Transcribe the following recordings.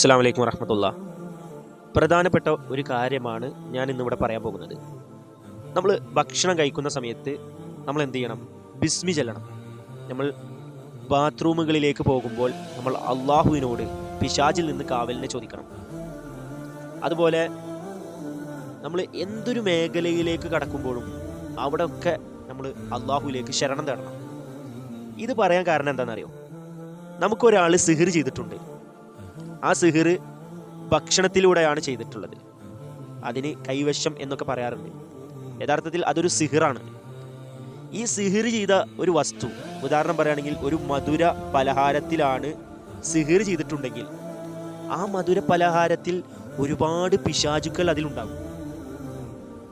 അസ്സലാമു അലൈക്കും വറഹ്മത്തുള്ളാഹി. പ്രധാനപ്പെട്ട ഒരു കാര്യമാണ് ഞാൻ ഇന്നിവിടെ പറയാൻ പോകുന്നത്. നമ്മൾ ഭക്ഷണം കഴിക്കുന്ന സമയത്ത് നമ്മൾ എന്ത് ചെയ്യണം? ബിസ്മി ചൊല്ലണം. നമ്മൾ ബാത്റൂമുകളിലേക്ക് പോകുമ്പോൾ നമ്മൾ അള്ളാഹുവിനോട് പിശാചിൽ നിന്ന് കാവലിനെ ചോദിക്കണം. അതുപോലെ നമ്മൾ എന്തൊരു മേഖലയിലേക്ക് കടക്കുമ്പോഴും അവിടെയൊക്കെ നമ്മൾ അള്ളാഹുവിലേക്ക് ശരണം തേടണം. ഇത് പറയാൻ കാരണം എന്താണെന്നറിയോ? നമുക്കൊരാൾ സിഹിർ ചെയ്തിട്ടുണ്ട്. ആ സിഹിർ ഭക്ഷണത്തിലൂടെയാണ് ചെയ്തിട്ടുള്ളത്. അതിന് കൈവശം എന്നൊക്കെ പറയാറുണ്ട്. യഥാർത്ഥത്തിൽ അതൊരു സിഹിറാണ്. ഈ സിഹിർ ചെയ്ത ഒരു വസ്തു, ഉദാഹരണം പറയുകയാണെങ്കിൽ ഒരു മധുര പലഹാരത്തിലാണ് സിഹിർ ചെയ്തിട്ടുണ്ടെങ്കിൽ ആ മധുര പലഹാരത്തിൽ ഒരുപാട് പിശാചുക്കൾ അതിലുണ്ടാകും.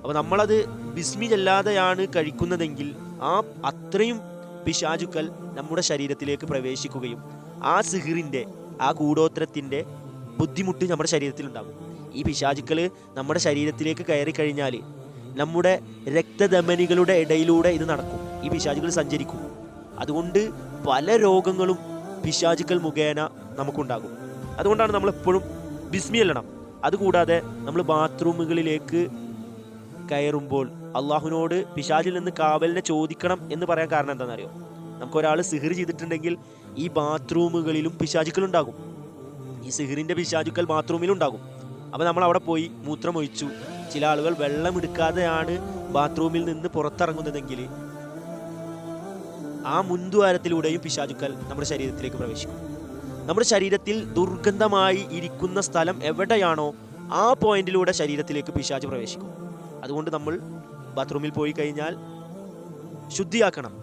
അപ്പോൾ നമ്മളത് ബിസ്മി ചൊല്ലാതെയാണ് കഴിക്കുന്നതെങ്കിൽ ആ അത്രയും പിശാചുക്കൾ നമ്മുടെ ശരീരത്തിലേക്ക് പ്രവേശിക്കുകയും ആ സിഹിറിൻ്റെ, ആ കൂടോത്രത്തിൻ്റെ ബുദ്ധിമുട്ട് നമ്മുടെ ശരീരത്തിലുണ്ടാകും. ഈ പിശാചുക്കൾ നമ്മുടെ ശരീരത്തിലേക്ക് കയറി കഴിഞ്ഞാൽ നമ്മുടെ രക്തധമനികളുടെ ഇടയിലൂടെ ഇത് നടക്കും. ഈ പിശാചുക്കൾ സഞ്ചരിക്കും. അതുകൊണ്ട് പല രോഗങ്ങളും പിശാചുക്കൾ മുഖേന നമുക്കുണ്ടാകും. അതുകൊണ്ടാണ് നമ്മളെപ്പോഴും ബിസ്മി ചൊല്ലണം. അതുകൂടാതെ നമ്മൾ ബാത്റൂമുകളിലേക്ക് കയറുമ്പോൾ അള്ളാഹുവിനോട് പിശാചിൽ നിന്ന് കാവലിനെ ചോദിക്കണം എന്ന് പറയാൻ കാരണം എന്താണെന്നറിയോ? നമുക്കൊരാൾ സിഹിർ ചെയ്തിട്ടുണ്ടെങ്കിൽ ഈ ബാത്റൂമുകളിലും പിശാചുക്കൾ ഉണ്ടാകും. ഈ സിഹിറിൻ്റെ പിശാചുക്കൾ ബാത്റൂമിലുണ്ടാകും. അപ്പോൾ നമ്മൾ അവിടെ പോയി മൂത്രമൊഴിച്ചു. ചില ആളുകൾ വെള്ളം എടുക്കാതെയാണ് ബാത്റൂമിൽ നിന്ന് പുറത്തിറങ്ങുന്നതെങ്കിൽ ആ മുൻദ്വാരത്തിലൂടെയും പിശാചുക്കൾ നമ്മുടെ ശരീരത്തിലേക്ക് പ്രവേശിക്കും. നമ്മുടെ ശരീരത്തിൽ ദുർഗന്ധമായി ഇരിക്കുന്ന സ്ഥലം എവിടെയാണോ ആ പോയിന്റിലൂടെ ശരീരത്തിലേക്ക് പിശാച് പ്രവേശിക്കും. അതുകൊണ്ട് നമ്മൾ ബാത്റൂമിൽ പോയി കഴിഞ്ഞാൽ ശുദ്ധിയാക്കണം.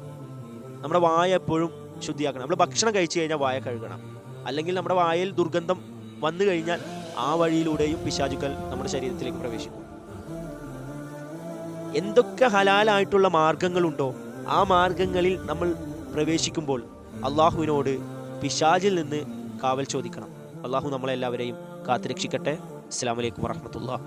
നമ്മുടെ വായ എപ്പോഴും ശുദ്ധിയാക്കണം. നമ്മൾ ഭക്ഷണം കഴിച്ചു കഴിഞ്ഞാൽ വായ കഴുകണം. അല്ലെങ്കിൽ നമ്മുടെ വായയിൽ ദുർഗന്ധം വന്നു കഴിഞ്ഞാൽ ആ വഴിയിലൂടെയും പിശാചുക്കൾ നമ്മുടെ ശരീരത്തിലേക്ക് പ്രവേശിക്കും. എന്തൊക്കെ ഹലാലായിട്ടുള്ള മാർഗങ്ങളുണ്ടോ ആ മാർഗങ്ങളിൽ നമ്മൾ പ്രവേശിക്കുമ്പോൾ അള്ളാഹുവിനോട് പിശാചിൽ നിന്ന് കാവൽ ചോദിക്കണം. അള്ളാഹു നമ്മളെല്ലാവരെയും കാത്തുരക്ഷിക്കട്ടെ. അസ്സലാമു അലൈക്കും വറഹ്മത്തുള്ളാഹി.